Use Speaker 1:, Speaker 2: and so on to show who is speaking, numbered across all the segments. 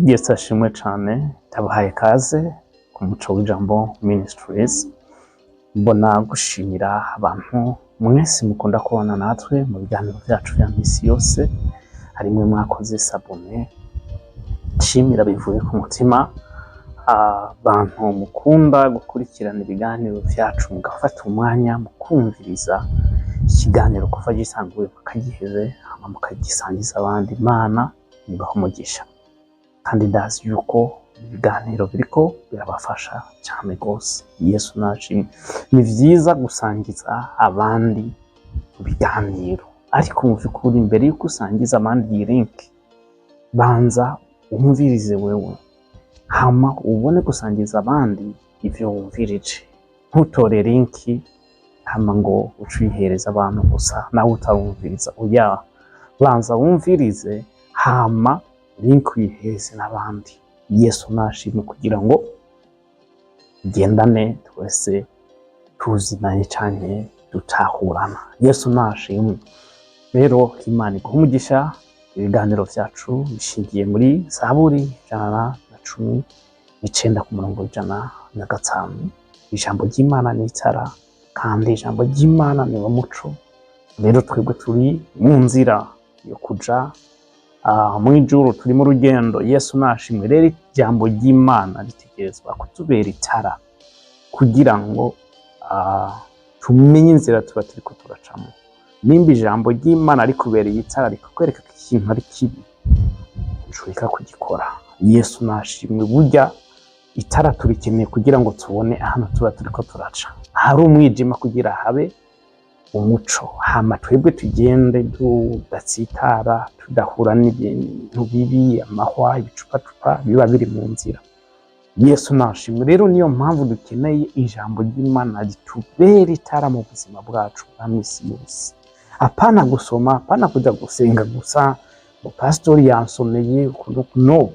Speaker 1: Yesu ashimwe cane, ndabahaye kaze ku Muco w'Ijambo Ministries. Mbona gushimira abantu mwese mukunda kubana natwe mu biganiro vyacu vya misi yose, harimwe mwakoze sabone, nshimira bivuye ku mutima abantu mukunda gukurikirana ibiganiro vyacu mugafata umwanya mukumviriza ikiganiro kuva gisanguye mukagiheze hama mukagisangiza abandi. Imana ibahe umugisha, kandi ndazi yuko ibiganiro biriko birabafasha cyane gose. Yesu nashimwe. Ni vyiza gusangiza abandi ibiganiro, ariko mu vy'ukuri mbere yuko usangiza abandi iyi link, banza umvirize wewe, hama ubone gusangiza abandi ivyo wumvirije. Ntutore link hama ngo ucihereza abantu gusa nawe utarumviriza. Oya, banza wumvirize hama link uyiheze n'abandi. Yesu nashimwe, kugira ngo tugendane twese tuzinanye canke dutahurana. Yesu nashimwe. Rero Imana iguhe umugisha. Ibiganiro vyacu bishingiye muri Zaburi 119 ku murongo 105. Ijambo ry'Imana ni itara, kandi ijambo ry'Imana ni umuco. Rero twebwe turi mu nzira yo kuja mw'ijuru, turi mu rugendo. Yesu nashimwe. Rero ijambo ry'Imana ritegerezwa kutubera itara kugira ngo tumenye inzira tuba turiko turacamo. Nimba ijambo ry'Imana rikubereye itara rikakwereka ko ikintu ari kibi, ntushobora kugikora. Yesu nashimwe. Burya itara turikeneye kugira ngo tubone ahantu tuba turiko turaca. Hari umwijima kugira habe umuco, hama twebwe tugende tudatsitara, tudahura n'ibintu bibi, amahwa, ibicupacupa biba biri mu nzira. Yesu nashimwe. Rero niyo mpamvu dukeneye ijambo ry'Imana ritubera itara mu buzima bwacu bwa misi yose. Apana gusoma, apana kuja gusenga gusa ngo pastori yansomeye. No,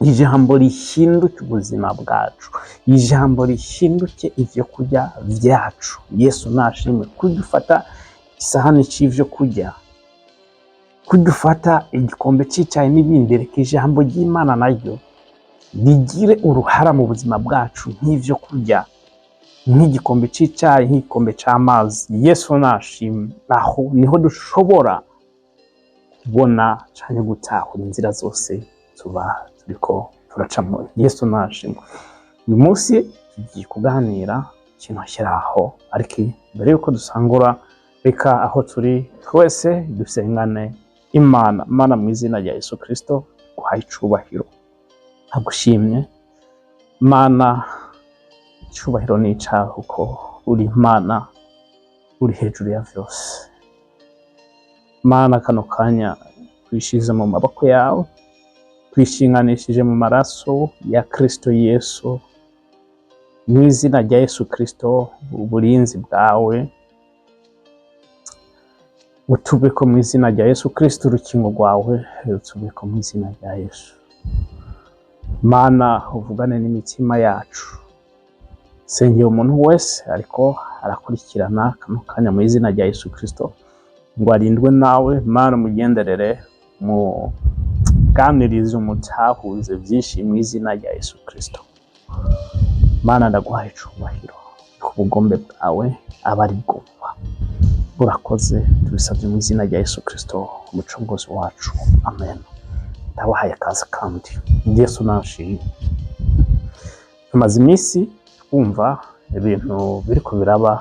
Speaker 1: ijambo rihinduke ubuzima bwacu, ijambo rihinduke ivyo kurya vyacu. Yesu nashimwe. Kudufata isahani c'ivyo kurya, kudufata igikombe c'icayi n'ibindi, reka ijambo ry'Imana naryo rigire uruhara mu buzima bwacu nk'ivyo kurya, nk'igikombe c'icayi, nk'igikombe c'amazi. Yesu nashimwe. Aho niho dushobora kubona canke gutahura inzira zose tuba turiko turacamo. Yesu nashimwe. Uyu munsi tugiye kuganira ikintu kiraho, ariko mbere yuko dusangura, reka aho turi twese dusengane Imana. Mana, mu izina rya Yesu Kristo, guhaye icubahiro, agushimye Mana. Icubahiro ni icawe kuko uri Imana, uri hejuru ya vyose. Mana, kano kanya twishize mu maboko yawe, twishinganishije mu maraso ya Kristo Yesu. Mu izina rya Yesu Kristo, uburinzi bwawe utubeko mu izina rya Yesu Kristo, urukingo rwawe rutubeko mu izina rya Yesu. Mana, uvugane n'imitima yacu. Sengera umuntu wese ariko arakurikirana kano kanya mu izina rya Yesu Kristo, ngo arindwe nawe. Mana, umugenderere, muganirize, umutahuze vyinshi mu izina rya Yesu Kristo. Mana, ndaguhaye icubahiro, ku bugombe bwawe aba ari bwumva. Urakoze, tubisabye mu izina rya Yesu Kristo, umucunguzi wacu. Amen. Ndabahaye kaze kandi. Yesu nashimwe. Tumaze imisi twumva ibintu biriko biraba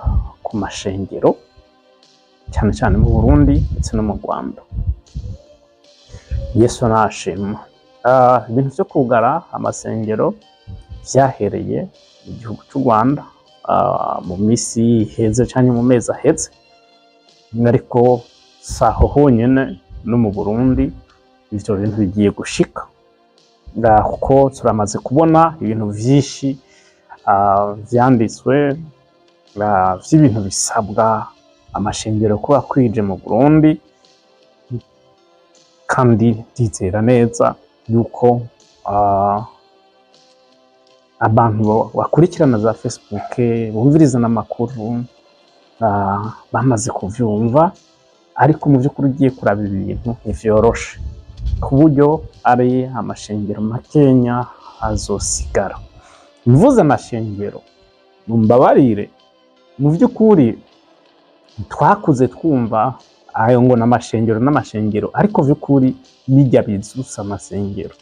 Speaker 1: ku mashengero, cyane cyane mu Burundi ndetse no mu Rwanda. Yesu nashimwe. Ibintu vyo kugara amasengero vyahereye mu gihugu cy'u Rwanda mu misi heze cyane mu mezi aheze, ariko saho honyene no mu Burundi ivyo bintu bigiye gushika, kuko turamaze kubona ibintu vyinshi vyanditswe vy'ibintu bisabwa amashengero kuba kwije mu Burundi, kandi ndizera neza yuko abantu bakurikirana za Facebook, bumviriza n'amakuru, bamaze kuvyumva. Ariko mu vy'ukuri ugiye kuraba ibintu ntivyoroshe. ku buryo ari amashengero makenya azosigara. Mvuze amashengero mumbabarire, mu by'ukuri twakuze twumva ayo ngo n'amashengero ariko vy'ukuri bijya bizusa amasengero.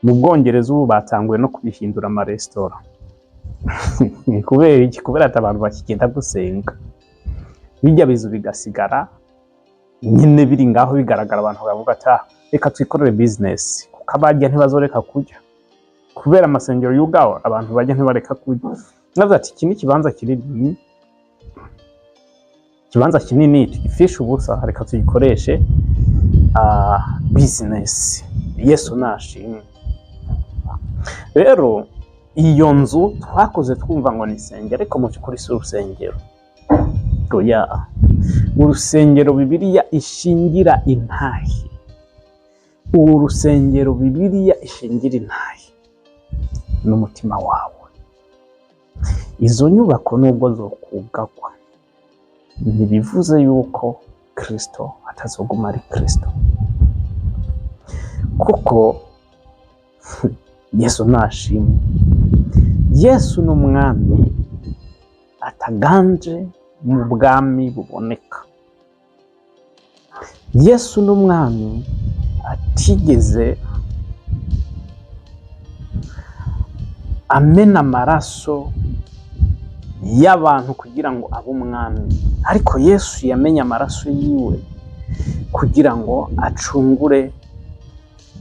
Speaker 1: Mu Bwongereza ubu batanguye no kubihindura amaresitora. Kubera iki? Kubera ati abantu bakigenda gusenga, bijya bizu bigasigara nyine biri ngaho bigaragara, abantu bavuga ati reka twikorere business, kuko abajya ntibazoreka kurya kubera amasengero y'ugaho, abantu bajya ntibareka kurya. Navuze ati iki ni ikibanza kinini tugifishe ubusa, reka tuyikoreshe business. Yesu nashimwe. Rero iyo nzu twakoze twumva ngo ni isengero, ariko mu by'ukuri si urusengero. Oya, urusengero Bibiliya ishingira intahe. Urusengero Bibiliya ishingira intahe n'umutima wawe. Izo nyubako nubwo zokugagwa, ntibivuze yuko Kristo atazoguma ari Kristo, kuko Yesu nashimwe. Yesu n'umwami ataganje mu bwami buboneka. Yesu n'umwami atigeze amena amaraso y'abantu kugira ngo abe umwami, ariko Yesu yamenye amaraso yiwe kugira ngo acungure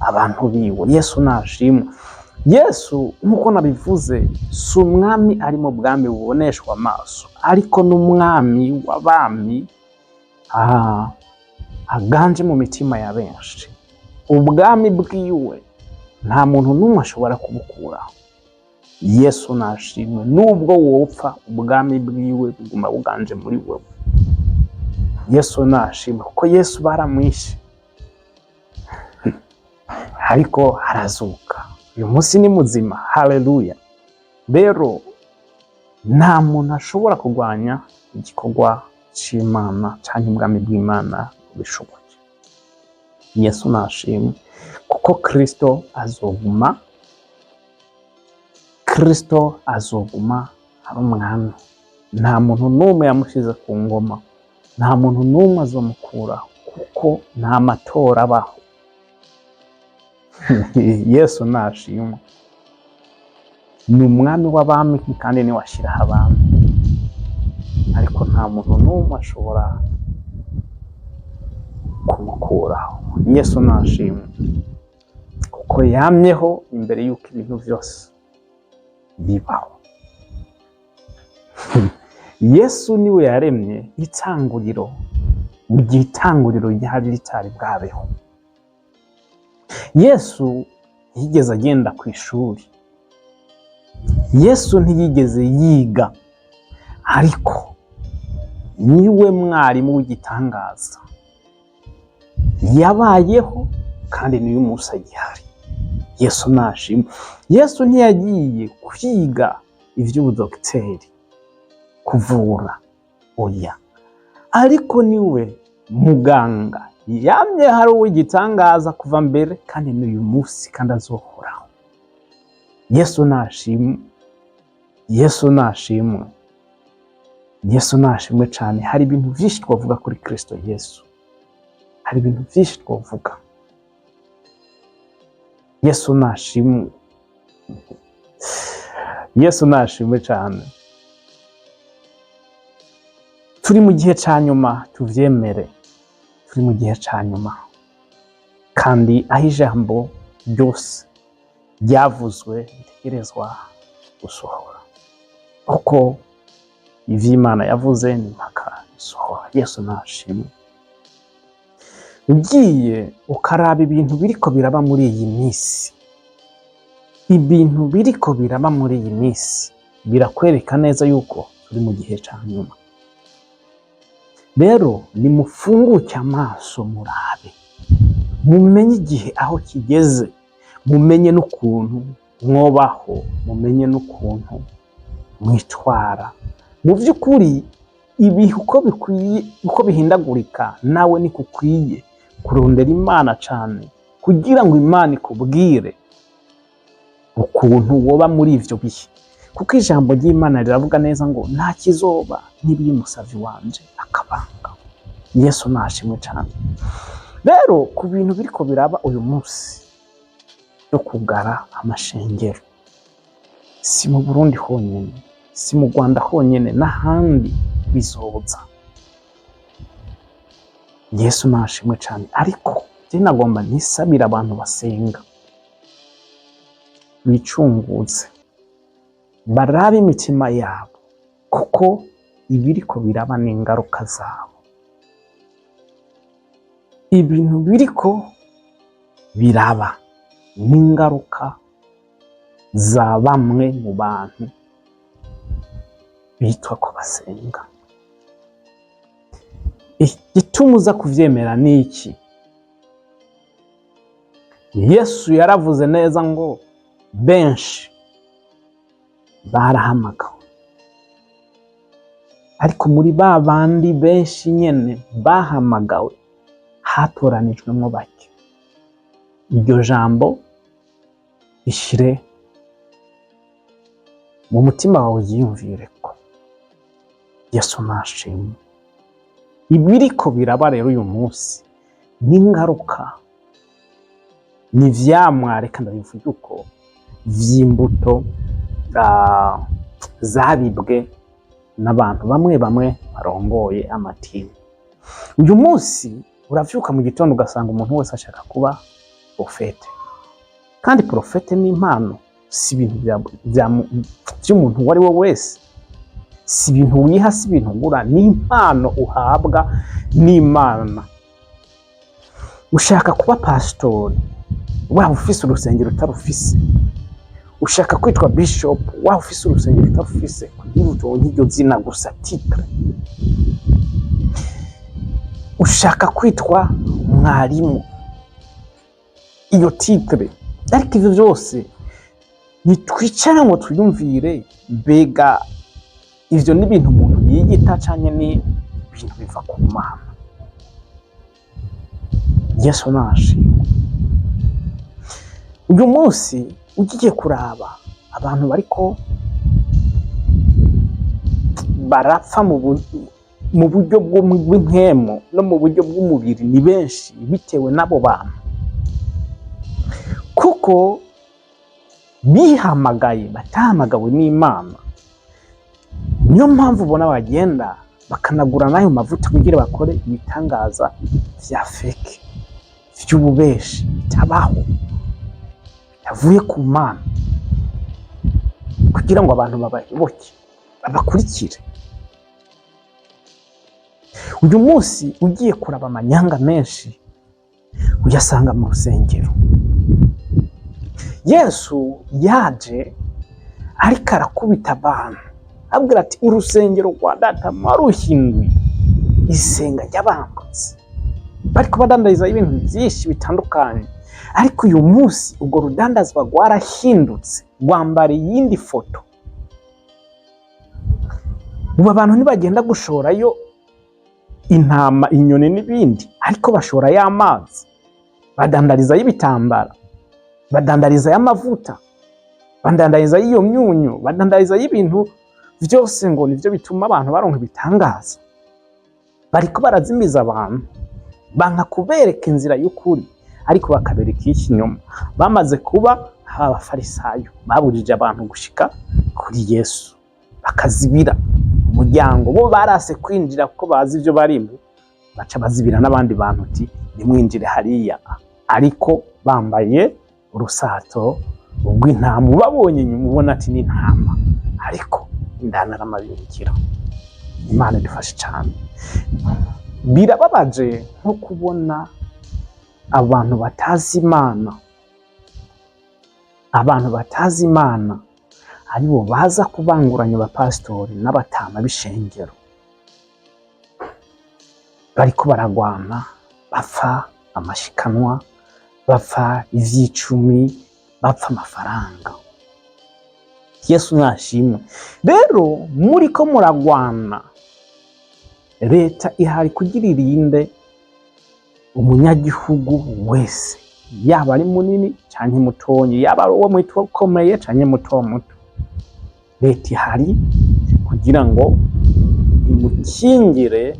Speaker 1: abantu biwe. Yesu nashimwe. Yesu nk'uko nabivuze, si umwami ari mu bwami buboneshwa amaso, ariko n'umwami w'abami aganje mu mitima ya benshi. Ubwami bwiwe nta muntu n'umwe ashobora kubukuraho. Yesu nashimwe. Nubwo wopfa, ubwami bwiwe buguma buganje muri wewe. Yesu nashimwe, kuko Yesu baramwishe ariko harazuka. Uyu munsi ni muzima. Haleluya. Rero nta muntu ashobora kurwanya igikorwa c'Imana cyangwa ubwami bw'Imana bishoboye. Yesu nashimwe, kuko Kristo azoguma ari umwami. Nta muntu n'umwe yamushize ku ngoma, nta muntu n'umwe azomukuraho, kuko nta matora abaho. Yesu nashimwe. Ni umwami w'abami kandi ni washyiraho abami, ariko nta muntu n'umwe ashobora kumukuraho. Yesu nashimwe, kuko yamyeho imbere y'uko ibintu byose bibaho. Yesu niwe yaremye itanguriro, mu gihe itanguriro ryari ritari bwabeho. Yesu yigeze agenda ku ishuri. Yesu ntiyigeze yiga, ariko niwe mwarimu w'igitangaza. Yabayeho kandi niwe munsi agihari. Yesu nashimwe. Yesu ntiyagiye kwiga iby'ubudokiteri, kuvura, oya, ariko niwe muganga. Yamye hari uw'igitangaza kuva mbere kandi n'uyu munsi, kandi azohoraho. Yesu nashimwe. Yesu nashimwe. Yesu nashimwe cyane. Hari ibintu byinshi twavuga kuri Kristo Yesu, hari ibintu byinshi twavuga. Yesu nashimwe. Yesu nashimwe cyane. Turi mu gihe cya nyuma, tuvyemere. Turi mu gihe cya nyuma, kandi aho ijambo ryose ryavuzwe ritegerezwa gusohora, kuko ivy'Imana yavuze ni mpaka bisohora. Yesu nashimwe. Ugiye ukaraba ibintu biriko biraba muri iyi minsi, ibintu biriko biraba muri iyi minsi birakwereka neza yuko turi mu gihe cya nyuma. Rero nimufunguke amaso, murabe, mumenye igihe aho kigeze, mumenye n'ukuntu mwobaho, mumenye n'ukuntu mwitwara. Mu by'ukuri ibihe uko bihindagurika, nawe niko ukwiye kurondera Imana cyane, kugira ngo Imana ikubwire ukuntu woba muri ivyo bihe, kuko ijambo ry'Imana riravuga neza ngo nta kizoba nk'ibiri umusavyi wanje akabanga. Yesu nashimwe cyane. Rero ku bintu biriko biraba uyu munsi yo kugara amashengero, si mu Burundi honyene, si mu Rwanda honyene, n'ahandi bizoza. Yesu nashimwe cyane. Ariko je nagomba nisabira abantu basenga bicunguze, barabe imitima yabo, kuko ibiriko biraba n'ingaruka zabo. Ibintu biriko biraba n'ingaruka za bamwe mu bantu bitwa ko basenga. Igituma uza kuvyemera ni iki? Yesu yaravuze neza ngo benshi barahamagawe, ariko muri ba bandi benshi nyene bahamagawe hatoranijwemo bake. Iryo jambo ishire mu mutima wawe, yiyumvireko. Yesu nashimwe. Ibiriko biraba rero uyu munsi n'ingaruka, ni vyamwa, reka ndabivuga uko, vy'imbuto zabibwe n'abantu bamwe bamwe barongoye amatini. Uyu munsi uravyuka mu gitondo ugasanga umuntu wese ashaka kuba profete, kandi profete ni impano, si ibintu vy'umuntu uwo ari we wese, si ibintu wiha, si ibintu ugura, ni impano uhabwa n'Imana. Ushaka kuba pastori, waba ufise urusengero utarufise, ushaka kwitwa bishop, waba ufise urusengero utarufise, kugira utonke iryo zina gusa, titre. Ushaka kwitwa mwarimu, iyo titre. Ariko ivyo vyose nitwicara ngo twiyumvire, mbega ivyo ni ibintu umuntu yiyita canke ni ibintu biva ku Mana? Yesu nashimwe. Uyu munsi ugiye kuraba abantu bariko barapfa mu buryo bw'impwemu no mu buryo bw'umubiri, ni benshi bitewe n'abo bantu, kuko bihamagaye batahamagawe n'Imana. Niyo mpamvu ubona bagenda bakanagura n'ayo mavuta kugira bakore ibitangaza vya feke, vy'ububeshi, bitabaho, bitavuye ku Mana, kugira ngo abantu babayoboke, babakurikire. Uyu munsi ugiye kuraba amanyanga menshi uyasanga mu rusengero. Yesu yaje ariko arakubita abantu, abwira ati urusengero rwa data mwaruhinduye isenga ry'abambuzi. Bariko badandariza ibintu byinshi bitandukanye, ariko uyu munsi ubwo rudandazwa rwarahindutse, rwambara iyindi foto. Ubu abantu ntibagenda gushorayo intama, inyoni n'ibindi, ariko bashora y'amazi, badandariza y'ibitambara, badandariza y'amavuta, badandariza y'iyo myunyu, badandariza y'ibintu vyose, ngo nivyo bituma abantu baronka ibitangaza. Bariko barazimiza abantu, banka kubereka inzira y'ukuri, ariko bakabereka ikinyoma. Bamaze kuba abafarisayo, babujije abantu gushika kuri Yesu, bakazibira umuryango. Bo barase kwinjira kuko bazi ivyo barimo, baca bazibira n'abandi bantu uti nimwinjire hariya, ariko bambaye urusato rw'intama. Babonye nyuma ubona ati ni intama, ariko indani ari amabirikira. Imana idufashe cyane. Birababaje nko kubona abantu batazi Imana, abantu batazi Imana aribo baza kubanguranya abapasitori n'abatama b'ishengero, bariko baragwana, bapfa amashikanwa, bapfa ivy'icumi, bapfa amafaranga. Yesu nashimwe. Rero muriko muragwana, leta ihari kugira irinde umunyagihugu wese yaba ari munini canke mutonyi, yaba ari uwo mwitwa ukomeye canke muto muto. Leta ihari kugira ngo imukingire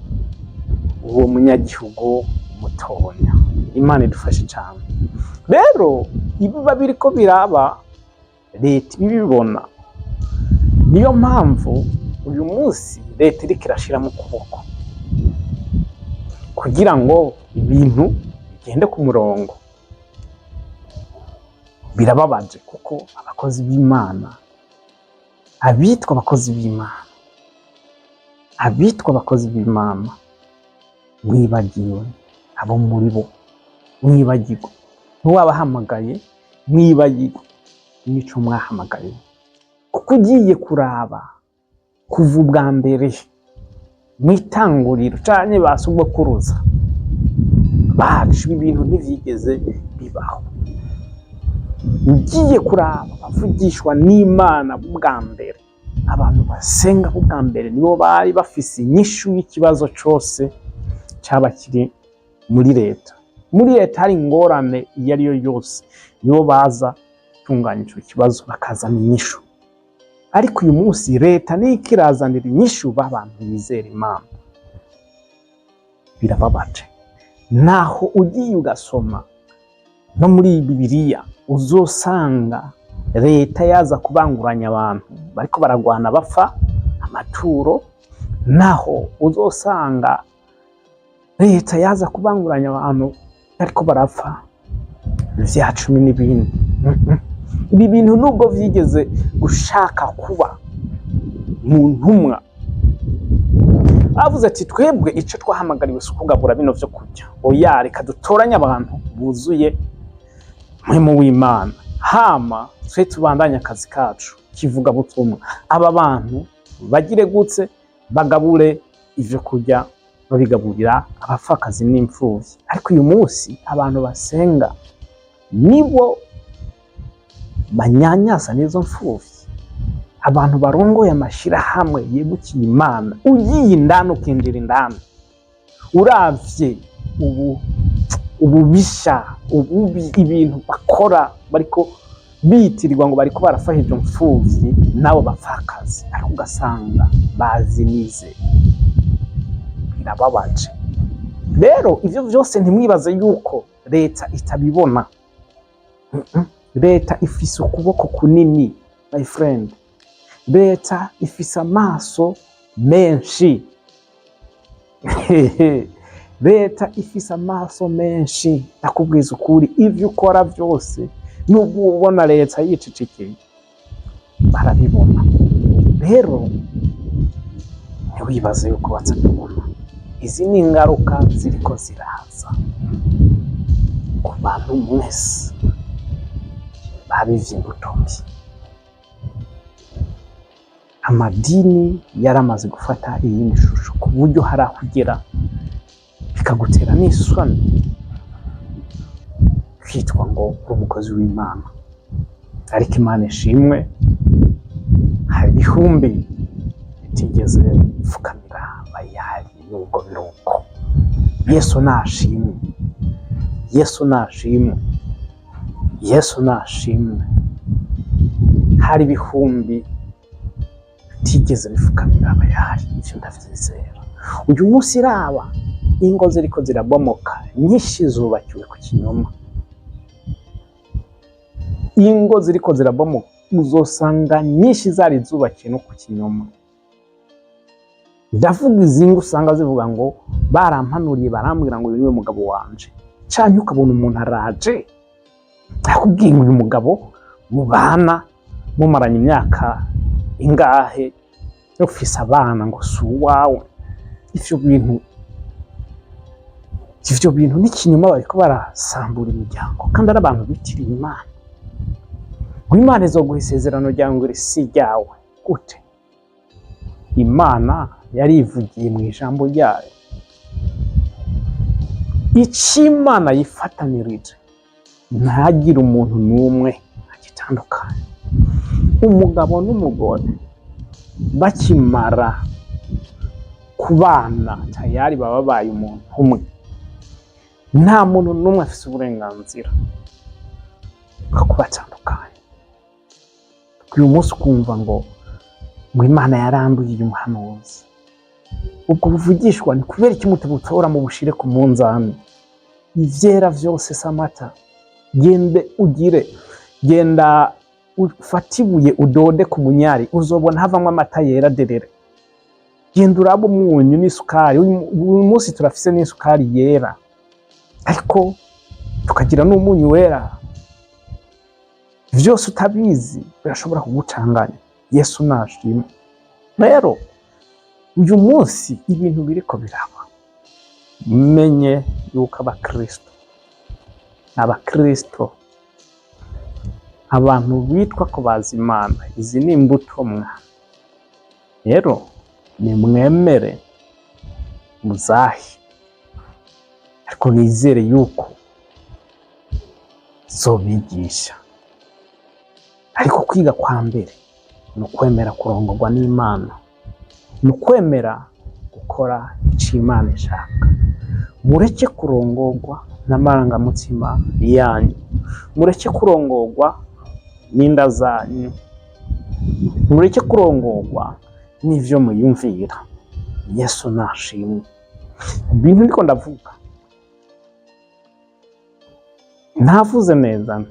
Speaker 1: uwo munyagihugu mutonya. Imana idufashe cyane. Rero ibiba biriko biraba leta ibibibona, niyo mpamvu uyu munsi leta iriko irashira mu kuboko kugira ngo ibintu bigende ku murongo. Birababaje kuko abakozi b'Imana, abitwa abakozi b'Imana, mwibagiwe abo muri bo, mwibagirwa ntiwabahamagaye, mwibagirwa imico mwahamagaye. Kuko ugiye kuraba kuva ubwa mbere mwitanguriro canke basugokuruza bacu, ibintu ntivyigeze bibaho. Ugiye kuraba bavugishwa n'Imana bwa mbere, abantu basenga bwa mbere nibo bari bafise inyishu y'ikibazo cose caba kiri muri leta. Muri leta hari ingorane iyo ariyo yose, nibo baza gutunganya ico kibazo bakazana inyishu. Ariko uyu munsi leta niyo ikirazanira inyishu b'abantu bizera Imana. Birababaje. Naho ugiye ugasoma no muri Bibiliya uzosanga leta yaza kubanguranya abantu bariko baragwana bapfa amaturo, naho uzosanga leta yaza kubanguranya abantu bariko barapfa vya cumi n'ibindi. Ibi bintu nubwo vyigeze gushaka kuba mu ntumwa, avuze ati twebwe ico twahamagariwe si ukugabura bino vyo kurya, oya reka dutoranye abantu buzuye mpwemu w'Imana, hama twe tubandanye akazi kacu kivuga butumwa. Aba bantu bagire gutse bagabure ivyo kurya, babigaburira abapfakazi n'imfuvyi. Ariko uyu munsi abantu basenga nibo banyanyasa n'izo mfuvyi. Abantu barongoye amashirahamwe yegukiye Imana, ugiye indani ukinjira indani uravye ububisha, ububi, ibintu bakora bariko bitirirwa ngo bariko barafashije mfuvyi nabo bapfakazi, ariko ugasanga bazimize. Birababaje. Rero ivyo vyose ntimwibaze yuko leta itabibona. Leta ifise ukuboko kunini, my friend. Leta ifise amaso menshi. Leta ifise amaso menshi. Nakubwiza ukuri, ivyo ukora vyose nubwo ubona leta yicecekeye barabibona. Rero ntiwibaze yuko batabibona. Izi ni ingaruka ziriko ziraza ku bantu mwese babivye imbuto mbi. Amadini yaramaze gufata iyi shusho ku buryo hari akugera bikagutera n'isoni kwitwa ngo uri umukozi w'Imana. Ariko Imana ishimwe, hari ibihumbi bitigeze bipfukamira Bayali nubwo biruko. Yesu nashimwe, Yesu nashimwe, Yesu nashimwe. Hari ibihumbi bitigeze bipfukamira Bayali, ivyo ndavyizera. Uyu munsi raba ingo ziriko zirabomoka, nyinshi zubakiwe ku kinyoma. Ingo ziriko zirabomoka uzosanga nyinshi zari zubakiwe no ku kinyoma. Ndavuga izi ngo usanga zivuga ngo barampanuriye barambwira ngo uyu niwe mugabo wanje, canke ukabona umuntu araje akubwiye ngo uyu mugabo mubana mumaranye imyaka ingahe, ufise abana ngo si uwawe. Ivyo bintu n'ikinyoma bariko barasambura imiryango, kandi ari abantu bitiriye Imana. Ngo Imana izoguha isezerano ryawe ngo si ryawe gute? Imana yarivugiye mu ijambo ryayo. Ico Imana yifatanirije ntagire umuntu n'umwe agitandukanye. Umugabo n'umugore bakimara kubana tayari baba baye umuntu umwe. nta muntu n'umwe afise uburenganzira bwo kubatandukanya. Uyu munsi ukumva ngo Imana yarambuye uyu muhanuzi, ubwo buvugishwa ni kubera iki mutabutora mu bushire ku munzani? Ivyera vyose samata, genda ufate ibuye udode ku munyari, uzobona havamwo amata yera derere. Genda urabe umunyu n'isukari. Uyu munsi turafise n'isukari yera, ariko tukagira n'umunyu wera. Vyose utabizi birashobora kugucanganya. Yesu nashimwe. Rero uyu munsi ibintu biriko biraba, menye yuko abakristo abantu bitwa ko bazi Imana, izi ni imbuto mwana. Rero ni mwemere muzahi, ariko nizere yuko zobigisha. Ariko kwiga kwa mbere ni ukwemera kurongorwa n'Imana, ni ukwemera gukora icyo Imana ishaka. Mureke kurongorwa n'amarangamutima yanyu, mureke kurongorwa n'inda zanyu, mureke kurongorwa n'ivyo muyumvira. Yesu nashimwe. Ibintu ndiko ndavuga ntavuze neza,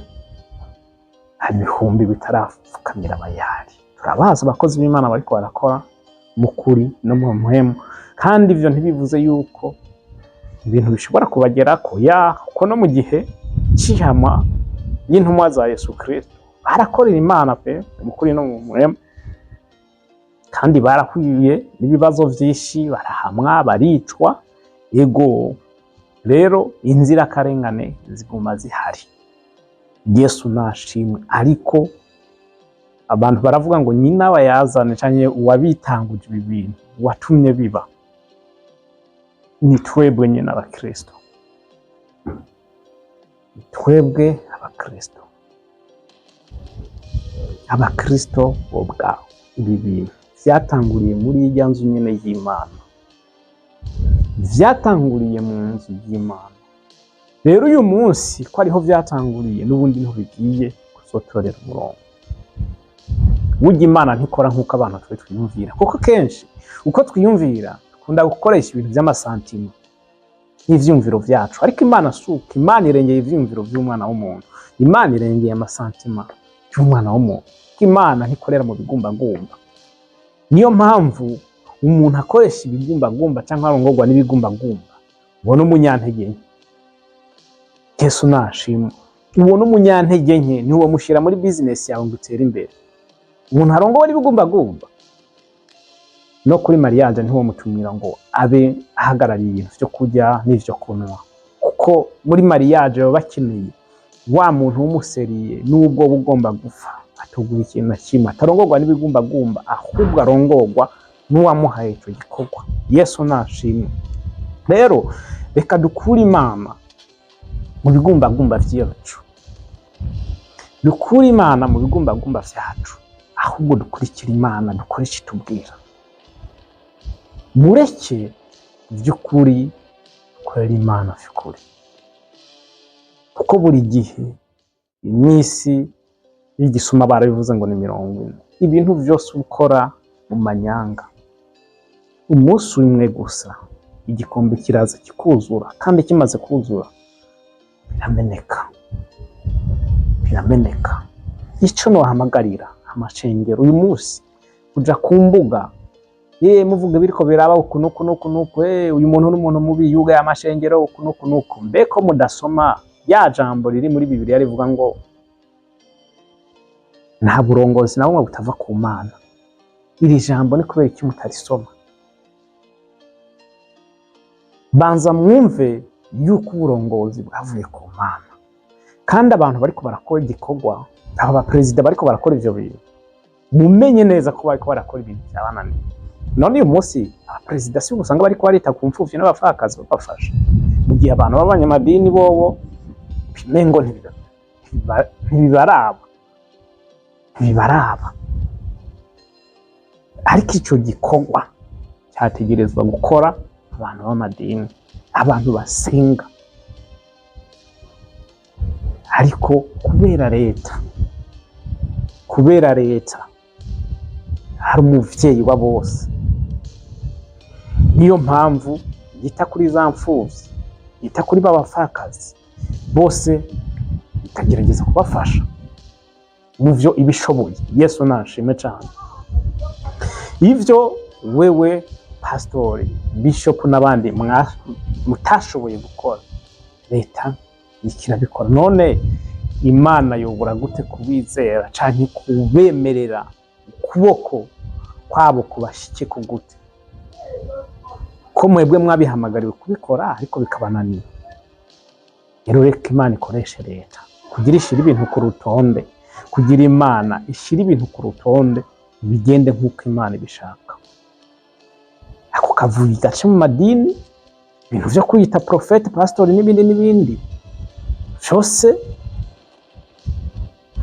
Speaker 1: hari ibihumbi bitarapfukamira abayari. Turabazi abakozi b'Imana bariko barakora mu kuri no mu mpwemu, kandi ivyo ntibivuze yuko ibintu bishobora kubagerako. Kuko no mu gihe c'ihama y'intumwa za Yesu Kristo barakorera Imana pe mu kuri no mu mpwemu, kandi barahuye n'ibibazo vyinshi, barahamwa, baricwa. Ego rero inzirakarengane ziguma zihari. Yesu nashimwe. Ariko abantu baravuga ngo nyina abayazane canke uwabitanguje ibi bintu, watumye biba, ni twebwe nyine abakristo. Twebwe abakristo ubwabo. Ibi bintu vyatanguriye muri irya nzu nyene y'Imana, vyatanguriye mu nzu y'Imana. Rero uyu munsi ko ariho vyatanguriye, n'ubundi niho bigiye kuzotorera umurongo. Burya Imana ntikora nk'uko abantu twe twiyumvira, kuko kenshi uko twiyumvira dukunda gukoresha ibintu vy'amasantima n'ivyumviro vyacu, ariko Imana suka. Imana irengeye ivyumviro vy'umwana w'umuntu, Imana irengeye amasantima y'umwana w'umuntu. Imana ntikorera mu bigumbagumba. Niyo mpamvu umuntu akoresha ibigumbagumba canke arongorwa n'ibigumbagumba, ubona umunyantege nke. Yesu nashimwe. Ubona umunyantege nke niwo mushira muri business yawe ngo utere imbere. Umuntu arongorwa n'ibigumbagumba, no kuri mariage ntiwo mutumira ngo abe ahagarariye ibintu vyo kurya n'ivyo kunywa, kuko muri mariage baba bakeneye wa muntu w'umuseriye n'ubwo bugomba gupfa atuguha ikintu na kimwe. Atarongorwa n'ibigumbagumba, ahubwo arongorwa n'uwamuhaye ico gikorwa. Yesu nashimwe. Rero reka dukure Imana mu bigumbagumba vyacu, dukure Imana mu bigumbagumba vyacu, ahubwo dukurikira Imana, dukore icyo itubwira. Mureke vy'ukuri dukorera Imana vy'ukuri, kuko buri gihe imisi y'igisuma barabivuze ngo ni 40. Ibintu vyose ukora mu manyanga, umunsi umwe gusa igikombe kiraza kikuzura, kandi kimaze kuzura birameneka. Ico nohamagarira amashengero uyu munsi kuja ku mbuga, muvuga biriko biraba uku nuku, uyu muntu n'umuntu mubi yugaye amashengero uku nuku. Mbeko mudasoma ya jambo riri muri Bibiliya rivuga ngo nta burongozi na bumwe butava ku Mana. Iri jambo ni kubera iki mutarisoma? Banza mwumve yuko uburongozi bwavuye ku Mana, kandi abantu bariko barakora igikorwa, aba perezida bariko barakora ivyo bintu, mumenye neza ko bariko barakora ibintu vyabananiye. None uyu munsi abaperezida si usanga bariko barita ku mfuvyi n'abapfakazi babafasha, mu gihe abantu b'abanyamadini bobo bimengo ntibibaraba. Ariko ico gikorwa cyategerezwa gukora abantu b'amadini, abantu basenga, ariko kubera leta hari umuvyeyi wa bose, niyo mpamvu yita kuri za mfuvyi, yita kuri b'abapfakazi bose, ikagerageza kubafasha mu vyo ibishoboye. Yesu nashimwe cane. Ivyo wewe pastori, bishop n'abandi mutashoboye gukora, leta ikirabikora. None Imana yobura gute kubizera canke kubemerera ukuboko kwabo kubashike ku gute? Ko mwebwe mwabihamagariwe kubikora ariko bikabananira. Rero reka Imana ikoreshe leta kugira ishira ibintu ku rutonde, kugira Imana ishira ibintu ku rutonde bigende nk'uko Imana ibishaka. Ako kavuyo gace mu madini, ibintu vyo kwita profete, pastori n'ibindi cyose,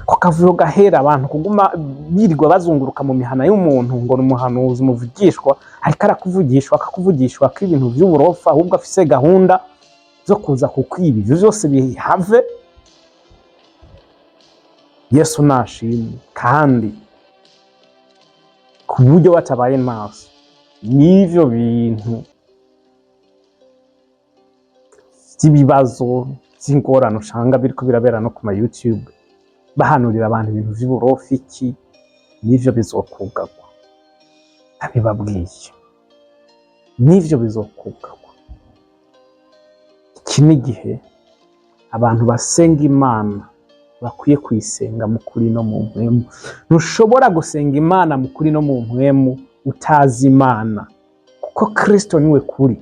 Speaker 1: ko kavuyo gahera abantu kuguma birirwa bazunguruka mu mihana y'umuntu ngo n'umuhanuzi umuvugishwa, ariko arakuvugishwa akakuvugishwa ko ibintu vy'uburofa, ahubwo afise gahunda zo kuza kukwiba. Ivyo vyose bihave. Yesu nashimwe. Kandi ku buryo batabaye maso n'ivyo bintu vy'ibibazo vy'ingorane usanga biriko birabera no ku ma YouTube, bahanurira abantu ibintu vy'uburofa iki, n'ivyo bizokugagwa. Abibabwiye, n'ivyo bizokugagwa. Iki n'igihe abantu basenga Imana bakwiye kuyisenga mu kuri no mu mpwemu. Ntushobora gusenga Imana mu kuri no mu mpwemu utazi Imana, kuko Kristo niwe kuri.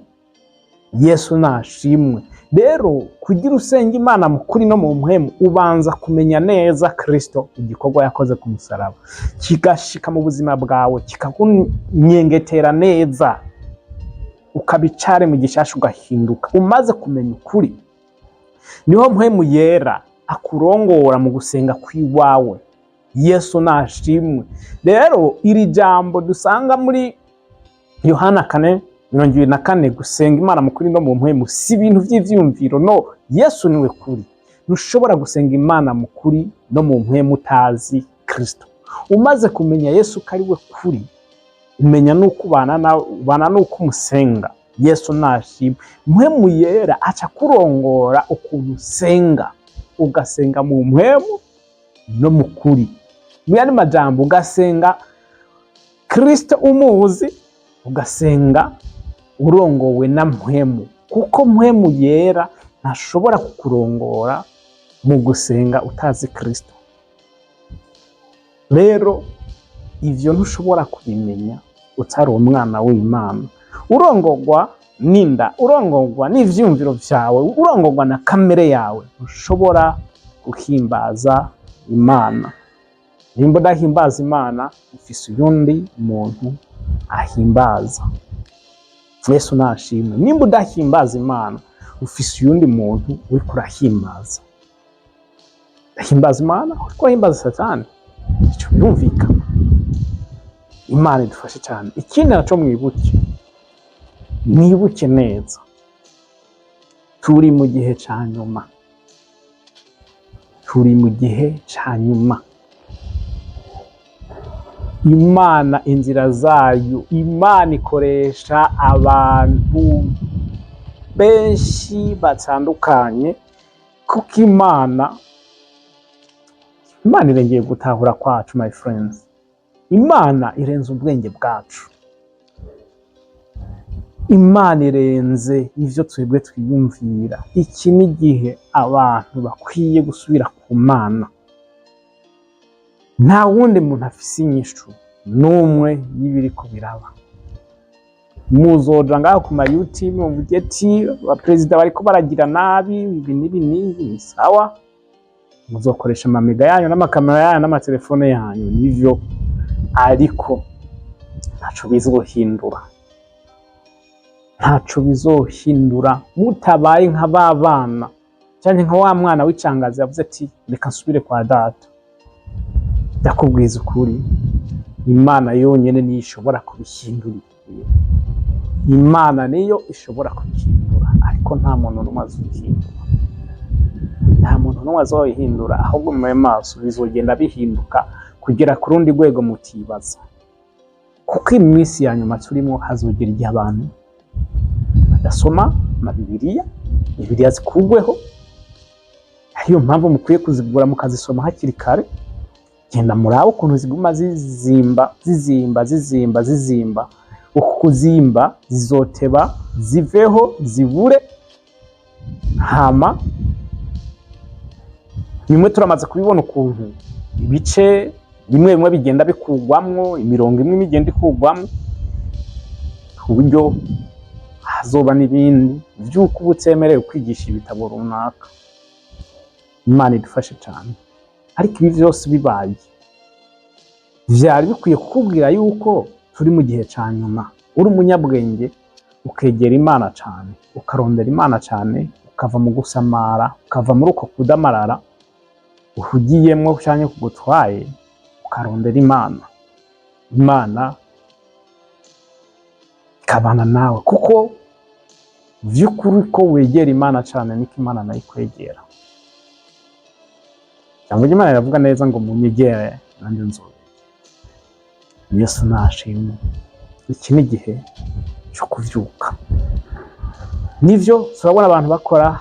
Speaker 1: Yesu nashimwe. Rero kugira usenga Imana mu kuri no mu mpwemu, ubanza kumenya neza Kristo, igikorwa yakoze ku musaraba, kigashika mu buzima bwawe, kikakunyengetera neza, ukabicare mu gishasha ugahinduka. Umaze kumenya ukuri, niho mpwemu yera akurongora mu gusenga kwiwawe. Yesu nashimwe. Rero iri jambo dusanga muri Yohana 4:24, gusenga Imana mu kuri no mu mpwemu si ibintu vy'ivyumviro, no, Yesu niwe kuri. Ntushobora gusenga Imana mu kuri no mu mpwemu utazi Kristo. Umaze kumenya Yesu ko ari we kuri, umenya nuko ubana nuko umusenga. Yesu nashimwe. Mpwemu yera aca kurongora ukuntu usenga, ugasenga mu mpwemu no mu kuri. Mu yandi majambo, ugasenga Kristo umuzi, ugasenga urongowe na mpwemu, kuko mpwemu yera ntashobora kukurongora mu gusenga utazi Kristo. Rero ivyo ntushobora kubimenya utari umwana w'Imana. Urongorwa n'inda, urongorwa n'ivyumviro vyawe, urongorwa na kamere yawe, ntushobora guhimbaza Imana. Nimba udahimbaza Imana, ufise uyundi muntu ahimbaza. Yesu nashimwe. Nimba udahimbaza Imana, ufise uyundi muntu uriko urahimbaza. Ahimbaza Imana uriko urahimbaza Satani, ico birumvikana. Imana idufashe cyane. Ikindi naco mwibuke neza, turi mu gihe ca nyuma, turi mu gihe ca nyuma. Imana inzira zayo, Imana ikoresha abantu benshi batandukanye, kuko Imana irengeye gutahura kwacu, my friends. Imana irenze ubwenge bwacu. Imana irenze ivyo twebwe twiyumvira. Iki ni gihe abantu bakwiye gusubira ku Mana. Nta wundi muntu afise inyishu n'umwe y'ibiriko biraba. Muzoja ngaho ku ma YouTube muvuge ati abaperezida bariko baragira nabi, ibi ni sawa. Muzokoresha amamega yanyu n'amakamera yanyu n'amatelefone yanyu, nivyo, ariko ntaco bizohindura. Ntaco bizohindura mutabaye nk'ababana, cyane nka wa mwana w'icangazi yavuze ati reka nsubire kwa data. Ndakubwiza ukuri, Imana yonyene niyo ishobora kubihindura. Imana niyo ishobora kubihindura, ariko nta muntu n'umwe azohindura. nta muntu n'umwe azoyihindura, ahubwo mu maso bizogenda bihinduka kugera ku rundi rwego mutibaza. Kuko iminsi ya nyuma turimo hazogera igihe abantu badasoma Bibiliya zikugweho. Ariyo mpamvu mukwiye kuzigura mukazisoma hakiri kare. Genda murabe ukuntu ziguma zizimba. Uku kuzimba zizoteba ziveho zibure. Hama nimwe turamaze kubibona ukuntu ibice bimwe bigenda bikugwamwo, imirongo imwe igenda ikugwamwo, ku buryo hazoba n'ibindi vy'uko ubutsemerewe kwigisha ibitabo runaka. Imana idufashe cyane. Ariko ibi vyose bibaye, vyari bikwiye kukubwira yuko turi mu gihe ca nyuma. Uri umunyabwenge ukegera Imana cyane, ukarondera Imana cyane, ukava mu gusamara, ukava muri uko kudamarara uhugiyemwo cyane kugutwaye, ukarondera Imana ikabana nawe. Kuko vy'ukuri ko wegera Imana cyane niko Imana nayo ikwegera. Jambo ry'Imana riravuga neza ngo munyegere nanjye nzobegera. Yesu nashimwe. Iki ni igihe cyo kuvyuka. Nivyo turabona abantu bakora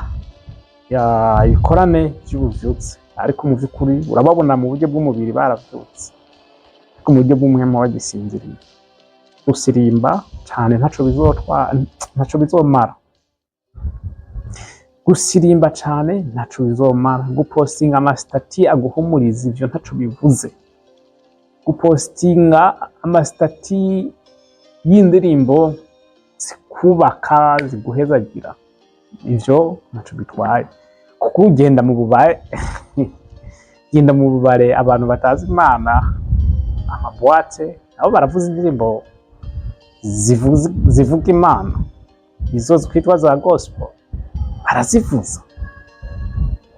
Speaker 1: ibikorane by'ubuvyutse, ariko mu vy'ukuri urababona mu buryo bw'umubiri baravyutse, ariko mu buryo bw'umuhema bagisinziriye. Gusirimba cyane ntaco bizomara. Gusirimba cyane ntaco bizomara. Gupostinga amastati aguhumuriza, ivyo ntaco bivuze. Gupostinga amastati y'indirimbo zikubaka ziguhezagira, ivyo ntaco bitwaye. Kuko ugenda mu bubare abantu batazi Imana, amaboate nabo baravuza indirimbo zivuga Imana, izo twitwa za gospel barazivuza,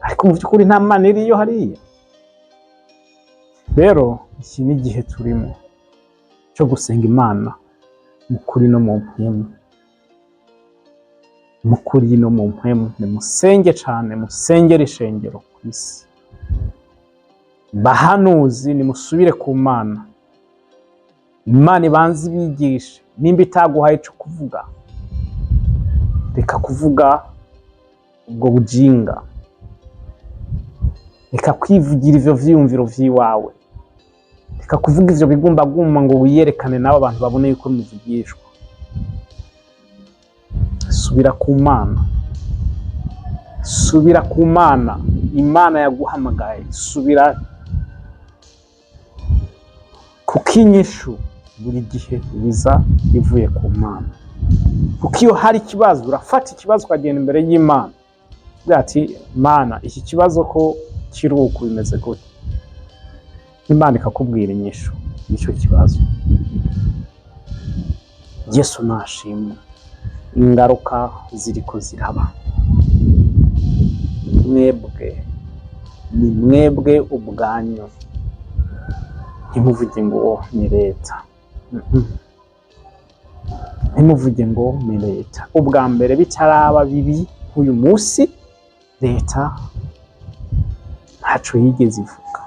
Speaker 1: ariko mu by'ukuri nta Mana iriyo hariya. Rero iki ni igihe turimo cyo gusenga Imana mu kuri no mu mpemu. Mu kuri no mu mpemu nimusenge cyane, musengere ishengero ku isi. Bahanuzi nimusubire ku Mana. Imana ibanze ibigishe. Nimba itaguhaye cyo kuvuga, reka kuvuga ubwo bujinga, reka kwivugira ivyo vyiyumviro vyiwawe, reka kuvuga ivyo bigumbagumba ngo wiyerekane n'abo abantu babone yuko muvugishwa. Subira ku Mana, subira ku Mana. Imana yaguhamagaye, subira. Kuko inyishu buri gihe biza ivuye ku Mana. Kuko iyo hari ikibazo urafata ikibazo ukagenda imbere y'Imana, ugira ati Mana, iki kibazo ko kiri uku bimeze gute. Imana ikakubwira inyishu y'icyo kibazo. Yesu nashimwe. Ingaruka ziriko ziraba. Mwebwe ubwanyu ntimuvuge ngo ni leta. Ntimuvuge ngo ni leta. Ubwa mbere bitaraba bibi uyu munsi, leta ntaco yigeze ivuga.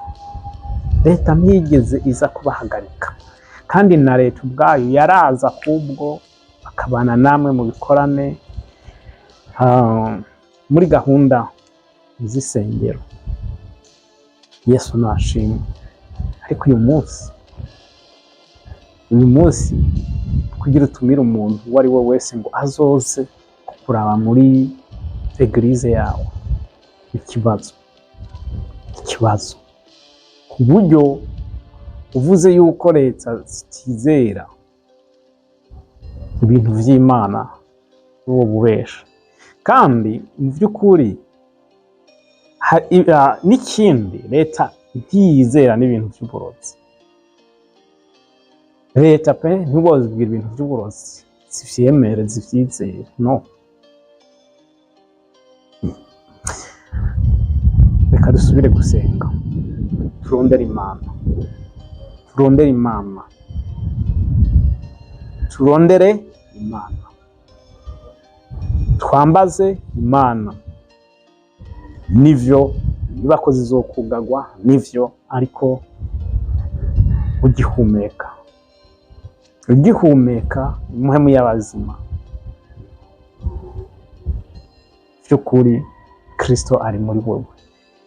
Speaker 1: Leta ntiyigeze iza kubahagarika, kandi na leta ubwayo yaraza kubwo akabana namwe mu bikorane muri gahunda z'isengero. Yesu nashimwe. Ariko uyu munsi kugira utumire umuntu uwo ari we wese ngo azoze kuraba muri eglise yawe, ikibazo ku buryo uvuze yuko leta zitizera ibintu vy'Imana n'uwo bubesha. Kandi mu by'ukuri n'ikindi, leta ntiyizera n'ibintu by'uburozi. Leta pe ntibozibwira ibintu by'uburozi, zivyemere zivyizere, no. Reka dusubire gusenga, turondere Imana, twambaze Imana, nivyo inyubako zizokugagwa nivyo, ariko ugihumeka impwemu y'abazima vy'ukuri Kristo ari muri wewe.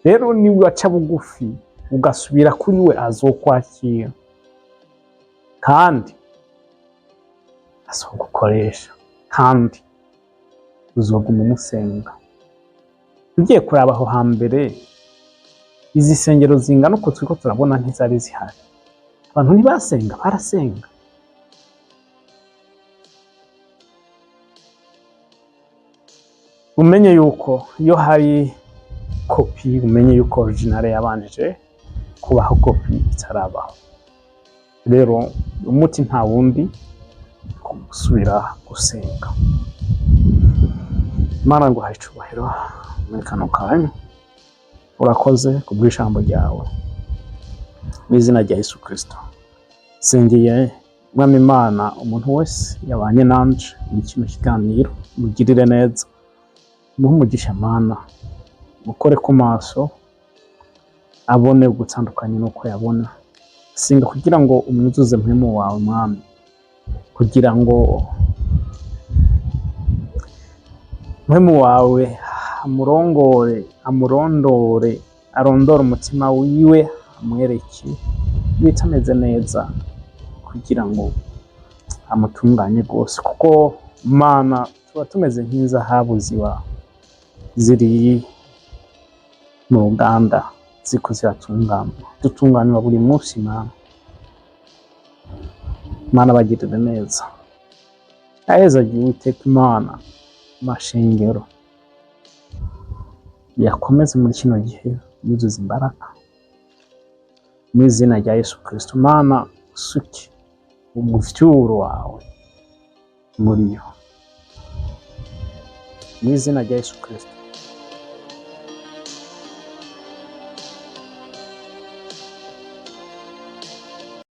Speaker 1: Rero niwe aca bugufi ugasubira kuri we, azokwakira kandi azogukoresha, kandi uzoguma umusenga. Ugiye kuraba aho hambere izi sengero zingana uko turiko turabona ntizari zihari. Abantu ntibasenga, barasenga. Umenye yuko iyo hari kopi, umenye yuko original yabanije kubaho kopi itarabaho. Rero umuti nta wundi gusubira gusenga. Mana nguhaye icubahiro muri kano kanya, urakoze kubw'ijambo ryawe mu izina rya Yesu Kristo. Sengeye Mwami Imana umuntu wese yabanye nanje mu kino kiganiro, mugirire neza, muhe umugisha Mana, mukore ku maso abone gutandukanye nuko yabona. Singa kugira ngo umwuzuze mpwemu wawe Mwami, kugira ngo mpwemu wawe amurondore, arondore umutima wiwe, amwereke bitameze neza, kugira ngo amutunganye rwose. Kuko Mana tuba tumeze nk'izahabu ziba ziri mu ruganda ziko ziratunganywa, dutunganywa buri munsi Mana bagirire neza. Ahezagiye Uwiteka Imana mashengero yakomeze muri kino gihe, yuzuza imbaraga mu izina rya Yesu Kristo. Mana usuke umuvyuro wawe muri yo mu izina rya Yesu Kristo.